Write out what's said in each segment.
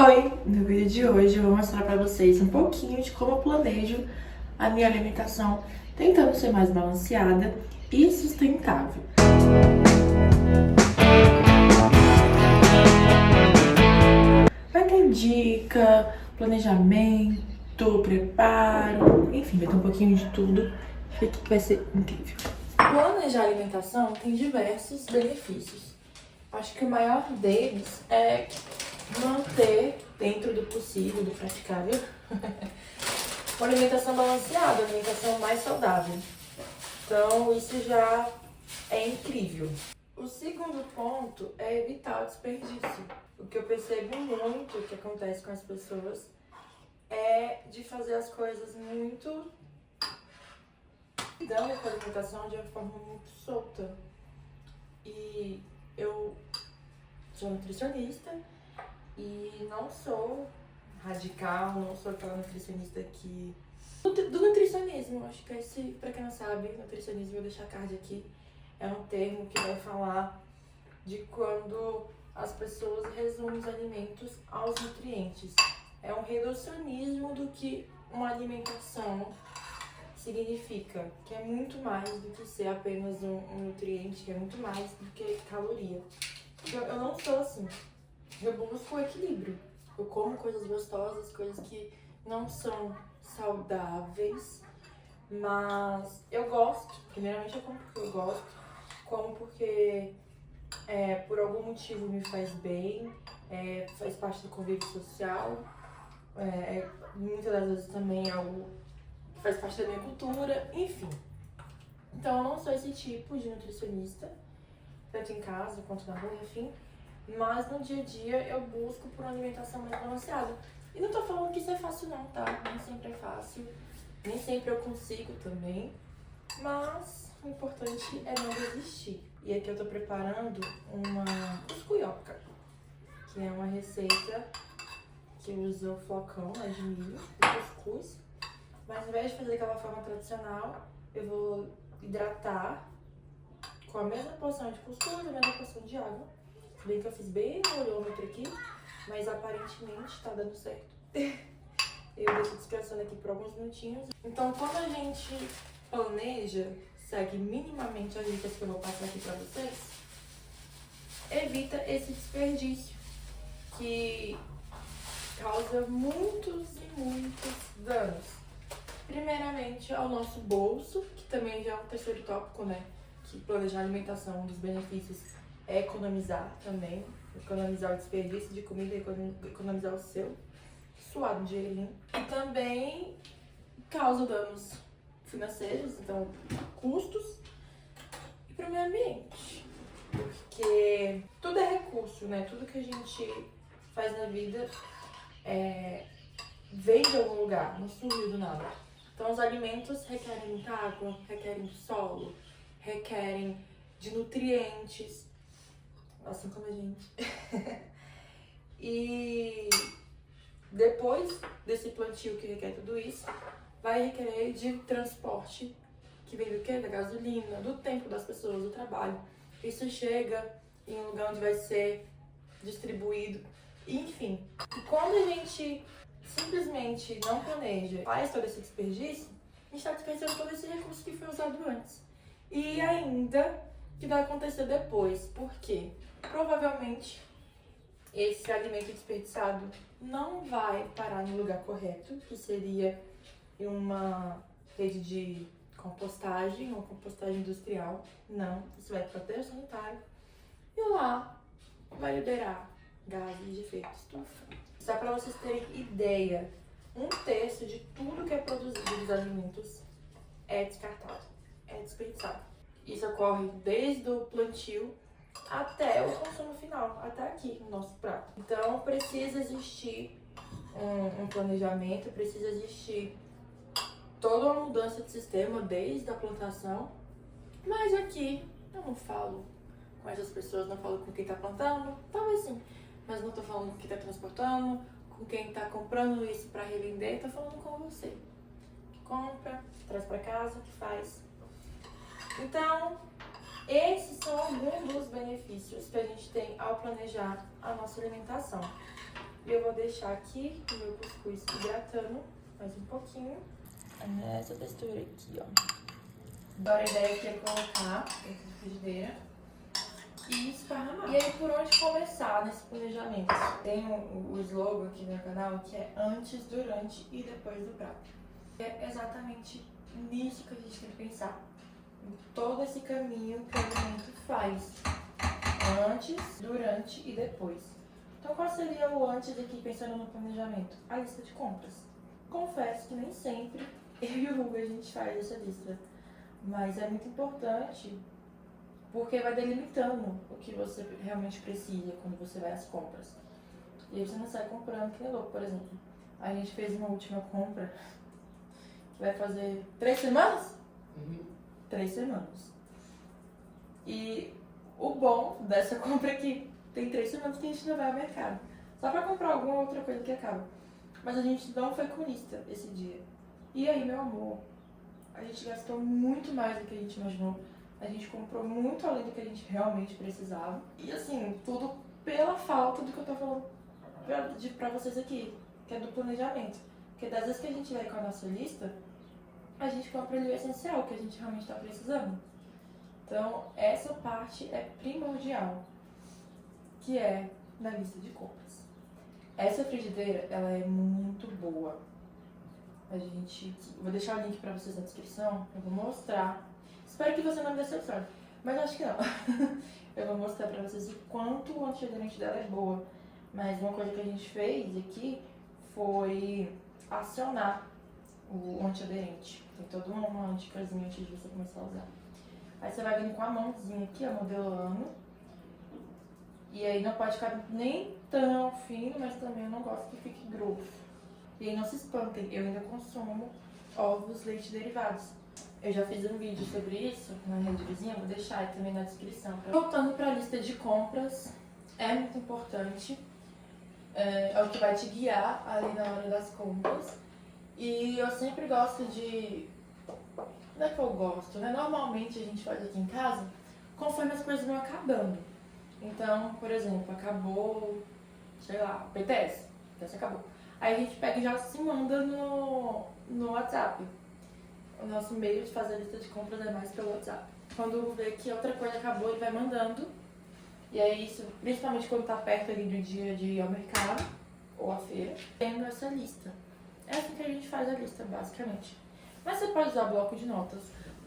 Oi! No vídeo de hoje eu vou mostrar pra vocês um pouquinho de como eu planejo a minha alimentação, tentando ser mais balanceada e sustentável. Vai ter dica, planejamento, preparo, enfim, vai ter um pouquinho de tudo e que vai ser incrível. Planejar a alimentação tem diversos benefícios. Acho que o maior deles é manter, dentro do possível, do praticável, uma alimentação balanceada, uma alimentação mais saudável. Então, isso já é incrível. O segundo ponto é evitar o desperdício. O que eu percebo muito que acontece com as pessoas é de fazer as coisas muito dando com a alimentação de uma forma muito solta. E eu sou nutricionista e não sou radical, não sou aquela nutricionista que... Do nutricionismo, acho que esse, pra quem não sabe, nutricionismo, vou deixar a card aqui, é um termo que vai falar de quando as pessoas resumem os alimentos aos nutrientes. É um reducionismo do que uma alimentação significa, que é muito mais do que ser apenas um nutriente, que é muito mais do que caloria. Eu não sou assim. Eu busco o equilíbrio. Eu como coisas gostosas, coisas que não são saudáveis, mas eu gosto. Primeiramente eu como porque eu gosto, como porque por algum motivo me faz bem, faz parte do convívio social, muitas das vezes também é algo que faz parte da minha cultura, enfim. Então eu não sou esse tipo de nutricionista, tanto em casa quanto na rua, enfim. Mas no dia a dia eu busco por uma alimentação mais balanceada. E não tô falando que isso é fácil não, tá? Nem sempre é fácil, nem sempre eu consigo também. Mas o importante é não desistir. E aqui eu tô preparando uma cuscuioca, que é uma receita que usa o flocão, né, de milho, e cuscuz. Mas ao invés de fazer daquela forma tradicional, eu vou hidratar com a mesma porção de cuscuz, a mesma porção de água. Bem que eu fiz bem no olhômetro aqui, mas aparentemente tá dando certo. Eu deixo descansando aqui por alguns minutinhos. Então, quando a gente planeja, segue minimamente as dicas que eu vou passar aqui pra vocês, evita esse desperdício que causa muitos e muitos danos. Primeiramente, ao nosso bolso, que também já é um terceiro tópico, né? Que planejar a alimentação, um dos benefícios é economizar também. Economizar o desperdício de comida, economizar o seu suado dinheirinho. E também causa danos financeiros, então custos, e para o meio ambiente. Porque tudo é recurso, né? Tudo que a gente faz na vida vem de algum lugar, não surgiu do nada. Então os alimentos requerem muita água, requerem de solo, requerem de nutrientes, assim como a gente. E depois desse plantio que requer tudo isso, vai requerer de transporte, que vem do quê? Da gasolina, do tempo das pessoas, do trabalho. Isso chega em um lugar onde vai ser distribuído, enfim. E quando a gente simplesmente não planeja, faz todo esse desperdício, a gente está desperdiçando todo esse recurso que foi usado antes. E ainda que vai acontecer depois. Por quê? Provavelmente esse alimento desperdiçado não vai parar no lugar correto, que seria em uma rede de compostagem ou compostagem industrial. Não, isso vai para o aterro sanitário e lá vai liberar gases de efeito estufa. Só para vocês terem ideia, 1/3 de tudo que é produzido dos alimentos é descartado, é desperdiçado. Isso ocorre desde o plantio até o consumo final, até aqui no nosso prato. Então precisa existir um planejamento, precisa existir toda uma mudança de sistema desde a plantação. Mas aqui eu não falo com essas pessoas, não falo com quem está plantando, talvez sim, mas não estou falando com quem está transportando, com quem está comprando isso para revender, estou falando com você, que compra, traz para casa, que faz. Então, esses são alguns dos benefícios que a gente tem ao planejar a nossa alimentação. E eu vou deixar aqui o meu cuscuz hidratando mais um pouquinho. Essa textura aqui, ó. Agora a ideia aqui é colocar dentro da frigideira e esparramar. E aí, por onde começar nesse planejamento? Tem o slogan aqui no meu canal que é antes, durante e depois do prato. É exatamente nisso que a gente tem que pensar. Em todo esse caminho que o alimento faz. Antes, durante e depois. Então, qual seria o antes aqui, pensando no planejamento? A lista de compras. Confesso que nem sempre eu e o Hugo a gente faz essa lista. Mas é muito importante porque vai delimitando o que você realmente precisa quando você vai às compras. E aí você não sai comprando que nem louco, por exemplo. A gente fez uma última compra que vai fazer 3 semanas? 3 semanas. E o bom dessa compra é que tem 3 semanas que a gente não vai ao mercado. Só pra comprar alguma outra coisa que acaba. Mas a gente não foi com lista esse dia. E aí, meu amor, a gente gastou muito mais do que a gente imaginou. A gente comprou muito além do que a gente realmente precisava. E assim, tudo pela falta do que eu tô falando pra vocês aqui, que é do planejamento. Porque das vezes que a gente vai com a nossa lista, a gente compra ali o essencial, que a gente realmente tá precisando. Então, essa parte é primordial, que é na lista de compras. Essa frigideira, ela é muito boa. Vou deixar o link pra vocês na descrição, eu vou mostrar. Espero que você não me decepcione, mas acho que não. Eu vou mostrar pra vocês o quanto o antiaderente dela é boa. Mas uma coisa que a gente fez aqui foi acionar o antiaderente. Tem toda uma dicasinha antes de você começar a usar. Aí você vai vindo com a mãozinha aqui, ó, modelando. E aí não pode ficar nem tão fino, mas também eu não gosto que fique grosso. E aí não se espantem, eu ainda consumo ovos, leite derivados. Eu já fiz um vídeo sobre isso na rede vizinha, vou deixar aí também na descrição. Voltando para a lista de compras, é muito importante. É o que vai te guiar ali na hora das compras. E eu sempre gosto de... Não é que eu gosto, né? Normalmente a gente faz aqui em casa conforme as coisas vão acabando. Então, por exemplo, acabou, sei lá, o PTS. PTS acabou. Aí a gente pega e já se manda no WhatsApp. O nosso meio de fazer a lista de compras é mais pelo WhatsApp. Quando vê que outra coisa acabou, ele vai mandando. E aí, isso, principalmente quando tá perto ali do dia de ir ao mercado ou à feira, tendo essa lista. É assim que a gente faz a lista, basicamente. Mas você pode usar bloco de notas.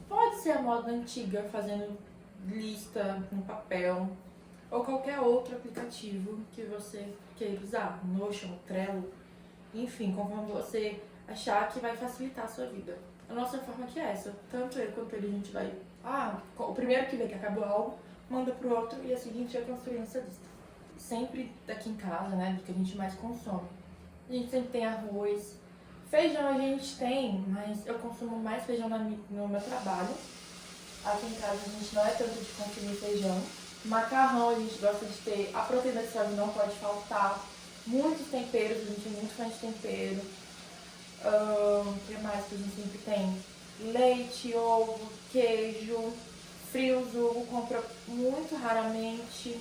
Pode ser a moda antiga, fazendo lista no papel. Ou qualquer outro aplicativo que você queira usar. Notion, Trello. Enfim, conforme você achar que vai facilitar a sua vida. A nossa forma aqui é essa. Tanto eu quanto ele, a gente vai... o primeiro que vê que acabou algo, manda pro outro e assim a gente vai construindo essa lista. Sempre daqui em casa, né, do que a gente mais consome. A gente sempre tem arroz. Feijão a gente tem, mas eu consumo mais feijão no meu trabalho. Aqui em casa a gente não é tanto de consumir feijão. Macarrão a gente gosta de ter. A proteína de soja não pode faltar. Muitos temperos, a gente é muito fã de tempero. O que mais que a gente sempre tem? Leite, ovo, queijo, frios, ovo compra muito raramente.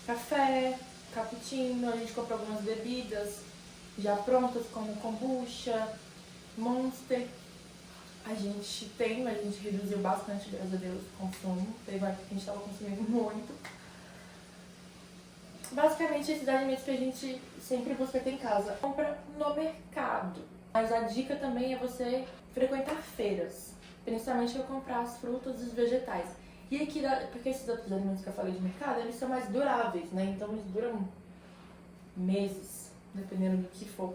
Café, cappuccino, a gente compra algumas bebidas já prontas, como kombucha, Monster. A gente tem, mas a gente reduziu bastante, graças a Deus, o consumo. Teve uma época que a gente estava consumindo muito. Basicamente, esses alimentos que a gente sempre busca ter em casa. Compra no mercado. Mas a dica também é você frequentar feiras. Principalmente para comprar as frutas e os vegetais. E aqui, porque esses outros alimentos que eu falei de mercado, eles são mais duráveis, né? Então eles duram meses, dependendo do que for.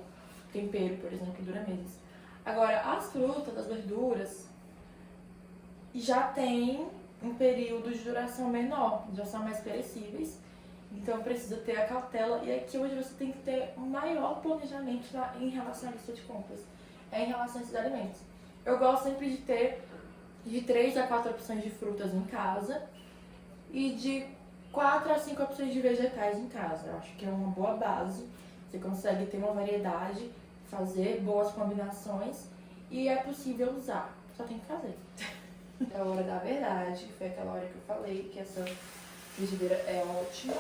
Tempero, por exemplo, dura meses. Agora, as frutas, as verduras, já tem um período de duração menor, já são mais perecíveis. Então precisa ter a cautela, e aqui hoje você tem que ter um maior planejamento em relação à lista de compras, em relação a esses alimentos. Eu gosto sempre de ter de 3 a 4 opções de frutas em casa e de 4 a 5 opções de vegetais em casa. Eu acho que é uma boa base, você consegue ter uma variedade, fazer boas combinações e é possível usar, só tem que fazer. É a hora da verdade, que foi aquela hora que eu falei que essa frigideira é ótima.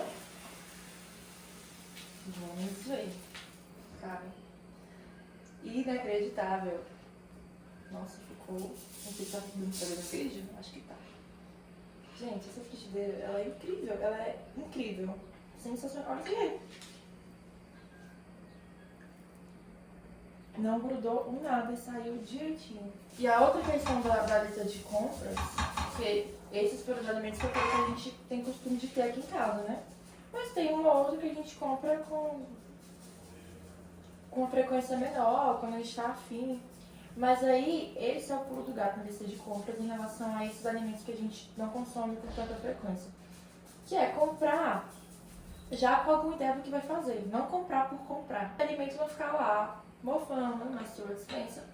Vamos ver. Cara, inacreditável. Nossa, ficou... Não sei se tá dando pra ver no vídeo. Acho que tá. Gente, essa frigideira, ela é incrível. Ela é incrível. Sensacional. Olha aqui. Não grudou um nada e saiu direitinho. E a outra questão da lista de compras, que esses foram os alimentos que a gente tem costume de ter aqui em casa, né? Mas tem uma outra que a gente compra com frequência menor, quando a gente tá afim. Mas aí, esse é o pulo do gato na lista de compras em relação a esses alimentos que a gente não consome com tanta frequência. Que é comprar já com alguma ideia do que vai fazer. Não comprar por comprar. O alimento não ficar lá, mofando na sua dispensa.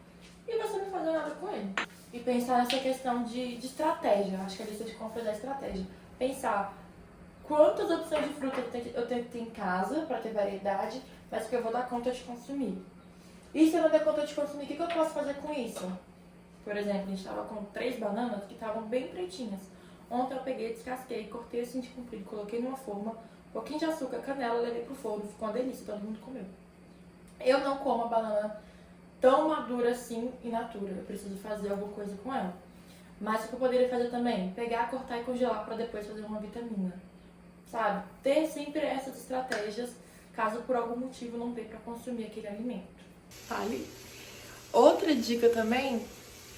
E você não fazer nada com ele. E pensar nessa questão de estratégia. Acho que a lista de compras é estratégia. Pensar quantas opções de fruta eu tenho que ter em casa para ter variedade, mas que eu vou dar conta de consumir. E se eu não der conta de consumir, o que eu posso fazer com isso? Por exemplo, a gente estava com 3 bananas que estavam bem pretinhas. Ontem eu peguei, descasquei, cortei assim de comprido, coloquei numa forma, um pouquinho de açúcar, canela, levei pro forno, ficou uma delícia, todo mundo comeu. Eu não como a banana tão madura assim in natura, eu preciso fazer alguma coisa com ela. Mas o que eu poderia fazer também? Pegar, cortar e congelar para depois fazer uma vitamina. Sabe? Ter sempre essas estratégias, caso por algum motivo não dê para consumir aquele alimento. Vale? Outra dica também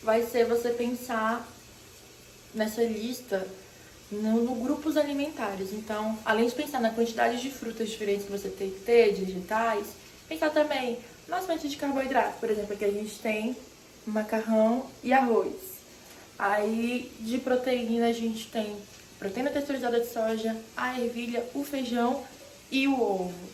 vai ser você pensar nessa lista no grupos alimentares. Então, além de pensar na quantidade de frutas diferentes que você tem que ter, de vegetais, pensar também nas fontes de carboidrato. Por exemplo, aqui a gente tem macarrão e arroz. Aí, de proteína, a gente tem proteína texturizada de soja, a ervilha, o feijão e o ovo.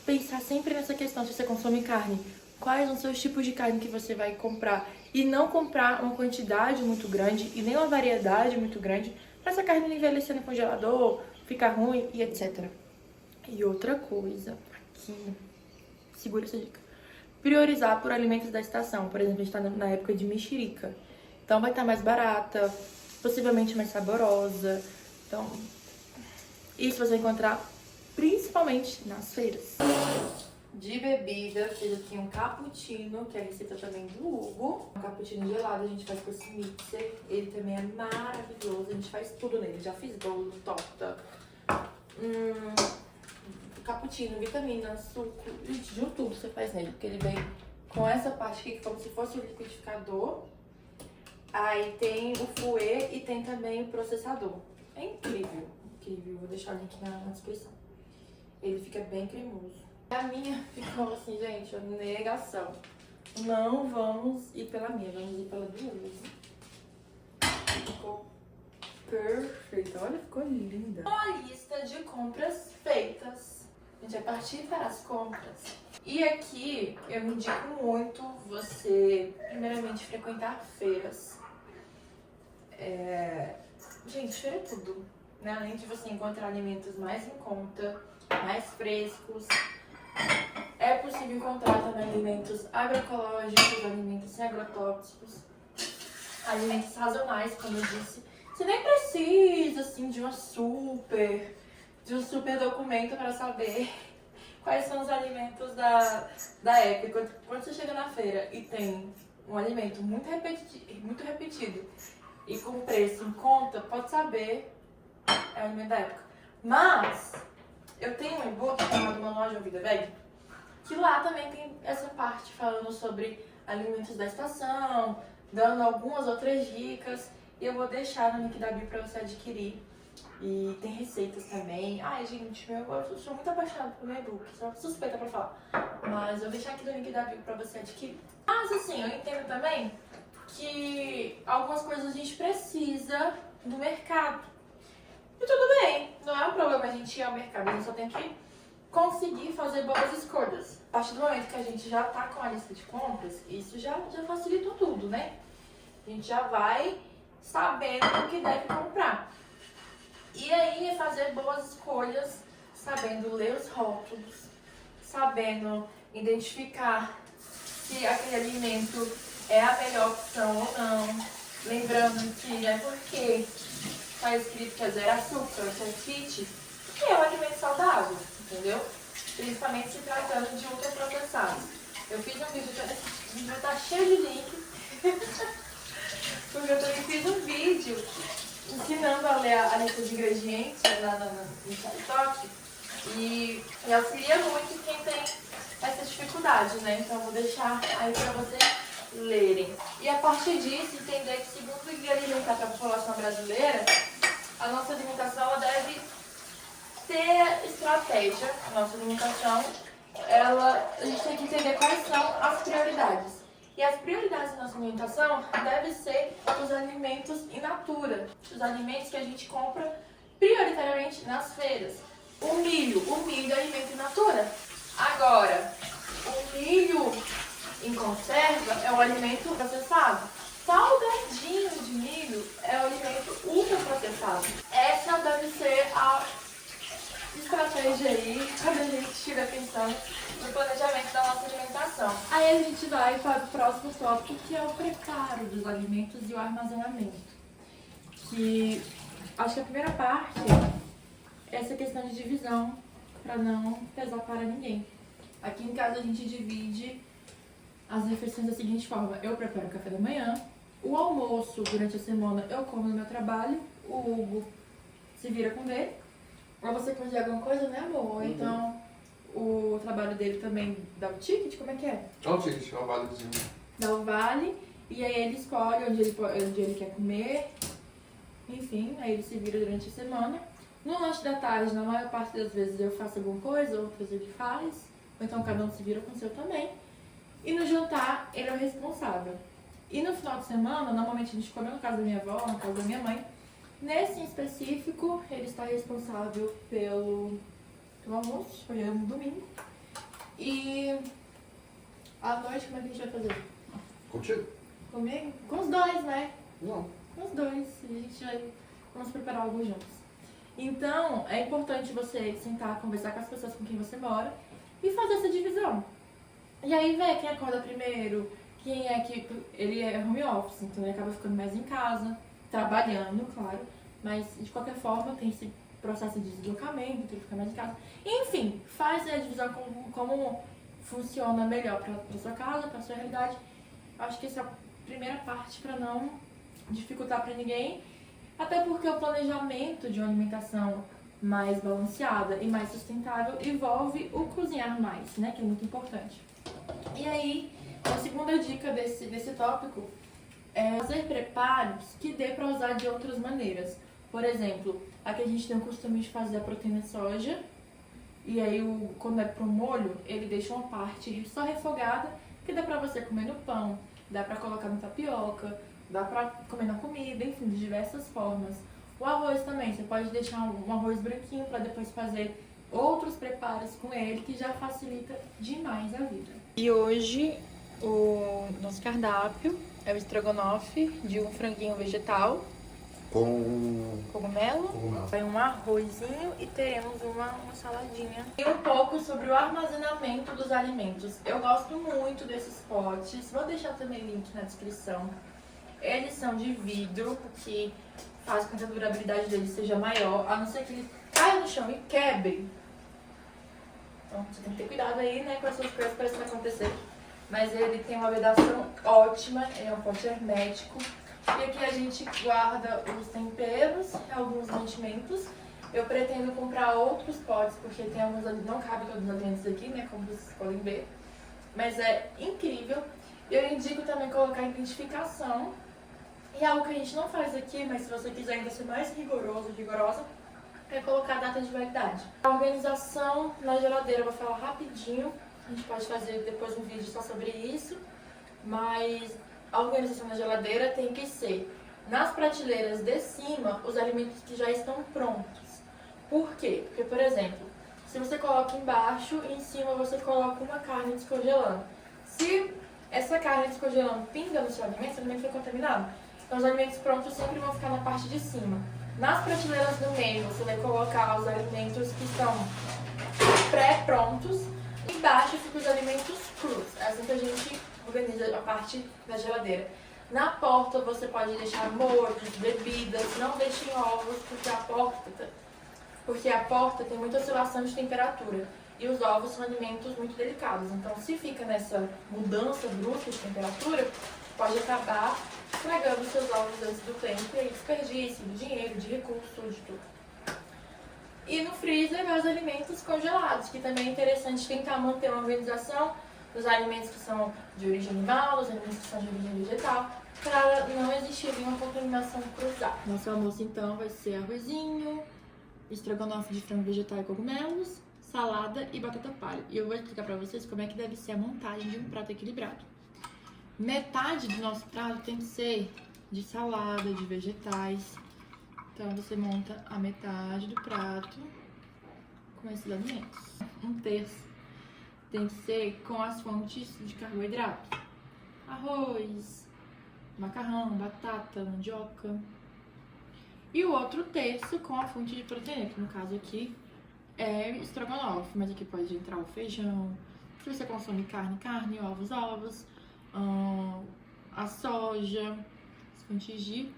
Pensar sempre nessa questão, se você consome carne, quais são os seus tipos de carne que você vai comprar. E não comprar uma quantidade muito grande e nem uma variedade muito grande, para essa carne não envelhecer no congelador, ficar ruim e etc. E outra coisa, aqui, segura essa dica. Priorizar por alimentos da estação. Por exemplo, a gente está na época de mexerica. Então vai estar mais barata, possivelmente mais saborosa. Então, isso você vai encontrar principalmente nas feiras. De bebida, fiz aqui um cappuccino, que é a receita também do Hugo. Um cappuccino gelado, a gente faz com esse mixer. Ele também é maravilhoso, a gente faz tudo nele. Já fiz bolo, torta, cappuccino, vitamina, suco. Gente, de tudo você faz nele, porque ele vem com essa parte aqui, que é como se fosse o liquidificador. Aí tem o fouet e tem também o processador. É incrível, incrível. Vou deixar o link na descrição. Ele fica bem cremoso. A minha ficou assim, gente, uma negação. Não vamos ir pela minha, vamos ir pela do Hugo. Ficou perfeito. Olha, ficou linda. Uma lista de compras feitas. A gente vai partir para as compras. E aqui eu indico muito você, primeiramente, frequentar feiras. Gente, feira é tudo, né? Além de você encontrar alimentos mais em conta, mais frescos, é possível encontrar também alimentos agroecológicos, alimentos sem agrotóxicos, alimentos sazonais, como eu disse. Você nem precisa, assim, de um super documento para saber quais são os alimentos da época. Quando você chega na feira e tem um alimento muito repetido e com preço em conta, pode saber é o alimento da época. Mas eu tenho um e-book chamado Manual de uma Vida Veg, que lá também tem essa parte falando sobre alimentos da estação, dando algumas outras dicas, e eu vou deixar no link da bio pra você adquirir. E tem receitas também. Ai, gente, eu sou muito apaixonada por meu e-book, sou suspeita pra falar. Mas eu vou deixar aqui no link da bio pra você adquirir. Mas assim, eu entendo também que algumas coisas a gente precisa do mercado. E tudo bem, não é um problema a gente ir ao mercado, a gente só tem que conseguir fazer boas escolhas. A partir do momento que a gente já tá com a lista de compras, isso já facilitou tudo, né? A gente já vai sabendo o que deve comprar. E aí é fazer boas escolhas, sabendo ler os rótulos, sabendo identificar se aquele alimento é a melhor opção ou não. Lembrando que é porque está escrito que é 0 açúcar, que é fit, que é um alimento saudável, entendeu? principalmente se tratando de ultraprocessados. Eu fiz um vídeo, esse vídeo tá cheio de link, porque eu também fiz um vídeo ensinando a ler a lista de ingredientes lá no TikTok, e auxilia muito quem tem essa dificuldade, né? Então eu vou deixar aí para vocês lerem. E a partir disso, entender que segundo o Guia Alimentar para a População Brasileira, a nossa alimentação ela deve ter estratégia. A nossa alimentação, a gente tem que entender quais são as prioridades. E as prioridades da nossa alimentação devem ser os alimentos in natura, os alimentos que a gente compra prioritariamente nas feiras. O milho é alimento in natura. Agora, o milho em conserva é um alimento processado. Salgadinho de milho é um alimento ultraprocessado. Essa deve ser a estratégia aí quando a gente estiver pensando no planejamento da nossa alimentação. Aí a gente vai para o próximo tópico, que é o preparo dos alimentos e o armazenamento. Que acho que a primeira parte é essa questão de divisão, para não pesar para ninguém. Aqui em casa a gente divide as refeições da seguinte forma: eu preparo o café da manhã, o almoço durante a semana eu como no meu trabalho, o Hugo se vira com dele. Ou você cozinha alguma coisa, né, amor? Então o trabalho dele também dá o ticket, como é que é? Dá o ticket, é o valezinho. Dá o vale, e aí ele escolhe onde ele quer comer, enfim, aí ele se vira durante a semana. No lanche da tarde, na maior parte das vezes eu faço alguma coisa, outras ele faz, ou então cada um se vira com o seu também. E no jantar, ele é o responsável. E no final de semana, normalmente a gente come na casa da minha avó, na casa da minha mãe. Nesse em específico, ele está responsável pelo almoço, hoje é um domingo. E à noite, como é que a gente vai fazer? Contigo? Comigo? Com os dois, né? Não. Com os dois. A gente vamos preparar algo juntos. Então, é importante você sentar, conversar com as pessoas com quem você mora e fazer essa divisão. E aí ver quem acorda primeiro, quem é que... Ele é home office, então ele acaba ficando mais em casa, trabalhando, claro. Mas, de qualquer forma, tem esse processo de deslocamento, tem que ficar mais em casa. Enfim, faz a divisão como funciona melhor para sua casa, para sua realidade. Acho que essa é a primeira parte para não dificultar para ninguém. Até porque o planejamento de uma alimentação mais balanceada e mais sustentável envolve o cozinhar mais, né? Que é muito importante. E aí, a segunda dica desse tópico é fazer preparos que dê para usar de outras maneiras. Por exemplo, aqui a gente tem o costume de fazer a proteína de soja. E aí, quando é pro molho, ele deixa uma parte só refogada, que dá pra você comer no pão, dá pra colocar no tapioca, dá pra comer na comida, enfim, de diversas formas. O arroz também, você pode deixar um arroz branquinho pra depois fazer outros preparos com ele, que já facilita demais a vida. E hoje, o nosso cardápio é o estrogonofe de um franguinho vegetal Com cogumelo. Vai um arrozinho e teremos uma saladinha. E um pouco sobre o armazenamento dos alimentos. Eu gosto muito desses potes. Vou deixar também link na descrição. Eles são de vidro, o que faz com que a durabilidade deles seja maior, a não ser que ele caia no chão e quebre. Então você tem que ter cuidado aí, né, com essas coisas para isso não acontecer. Mas ele tem uma vedação ótima, ele é um pote hermético. E aqui a gente guarda os temperos, alguns mantimentos. Eu pretendo comprar outros potes, porque tem alguns, não cabe todos os alimentos aqui, né, como vocês podem ver. Mas é incrível. Eu indico também colocar identificação. E algo que a gente não faz aqui, mas se você quiser ainda ser mais rigorosa, é colocar a data de validade. A organização na geladeira, eu vou falar rapidinho. A gente pode fazer depois um vídeo só sobre isso. Mas a organização na geladeira tem que ser nas prateleiras de cima os alimentos que já estão prontos. Por quê? Porque, por exemplo, se você coloca embaixo e em cima você coloca uma carne descongelando. Se essa carne descongelando pinga no seu alimento foi contaminado. Então os alimentos prontos sempre vão ficar na parte de cima. Nas prateleiras do meio você vai colocar os alimentos que estão pré-prontos. Embaixo ficam os alimentos crus. É assim que a gente organiza a parte da geladeira. Na porta você pode deixar molhos, bebidas, não deixem ovos, porque a porta tem muita oscilação de temperatura. E os ovos são alimentos muito delicados. Então, se fica nessa mudança brusca de temperatura, pode acabar estragando seus ovos antes do tempo e aí desperdício de dinheiro, de recursos, de tudo. E no freezer, os alimentos congelados, que também é interessante tentar manter uma organização dos alimentos que são de origem animal, dos alimentos que são de origem vegetal, para não existir uma contaminação cruzada. Nosso almoço, então, vai ser arrozinho, estrogonofe de frango vegetal e cogumelos, salada e batata palha. E eu vou explicar pra vocês como é que deve ser a montagem de um prato equilibrado. Metade do nosso prato tem que ser de salada, de vegetais. Então você monta a metade do prato com esses alimentos. Um terço tem que ser com as fontes de carboidrato. Arroz, macarrão, batata, mandioca. E o outro terço com a fonte de proteína, que no caso aqui é estrogonofe, mas aqui pode entrar o feijão. Se você consome carne, ovos, a soja, as fontes de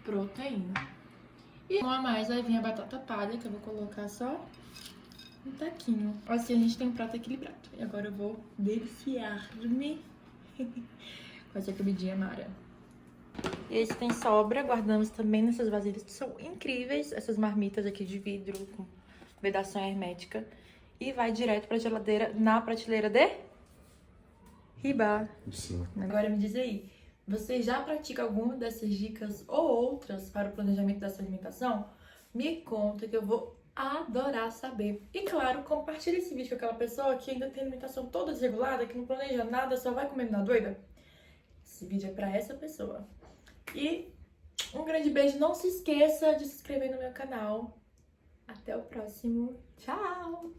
proteína. E não a mais vai vir a batata palha, que eu vou colocar só um taquinho. Assim a gente tem um prato equilibrado. E agora eu vou deliciar-me com essa comidinha mara. Esse tem sobra, guardamos também nessas vasilhas que são incríveis. Essas marmitas aqui de vidro com vedação hermética. E vai direto pra geladeira, na prateleira de riba. Sim. Agora me diz aí, você já pratica alguma dessas dicas ou outras para o planejamento da sua alimentação? Me conta que eu vou adorar saber. E claro, compartilha esse vídeo com aquela pessoa que ainda tem alimentação toda desregulada, que não planeja nada, só vai comendo na doida. Esse vídeo é pra essa pessoa. E um grande beijo. Não se esqueça de se inscrever no meu canal. Até o próximo. Tchau!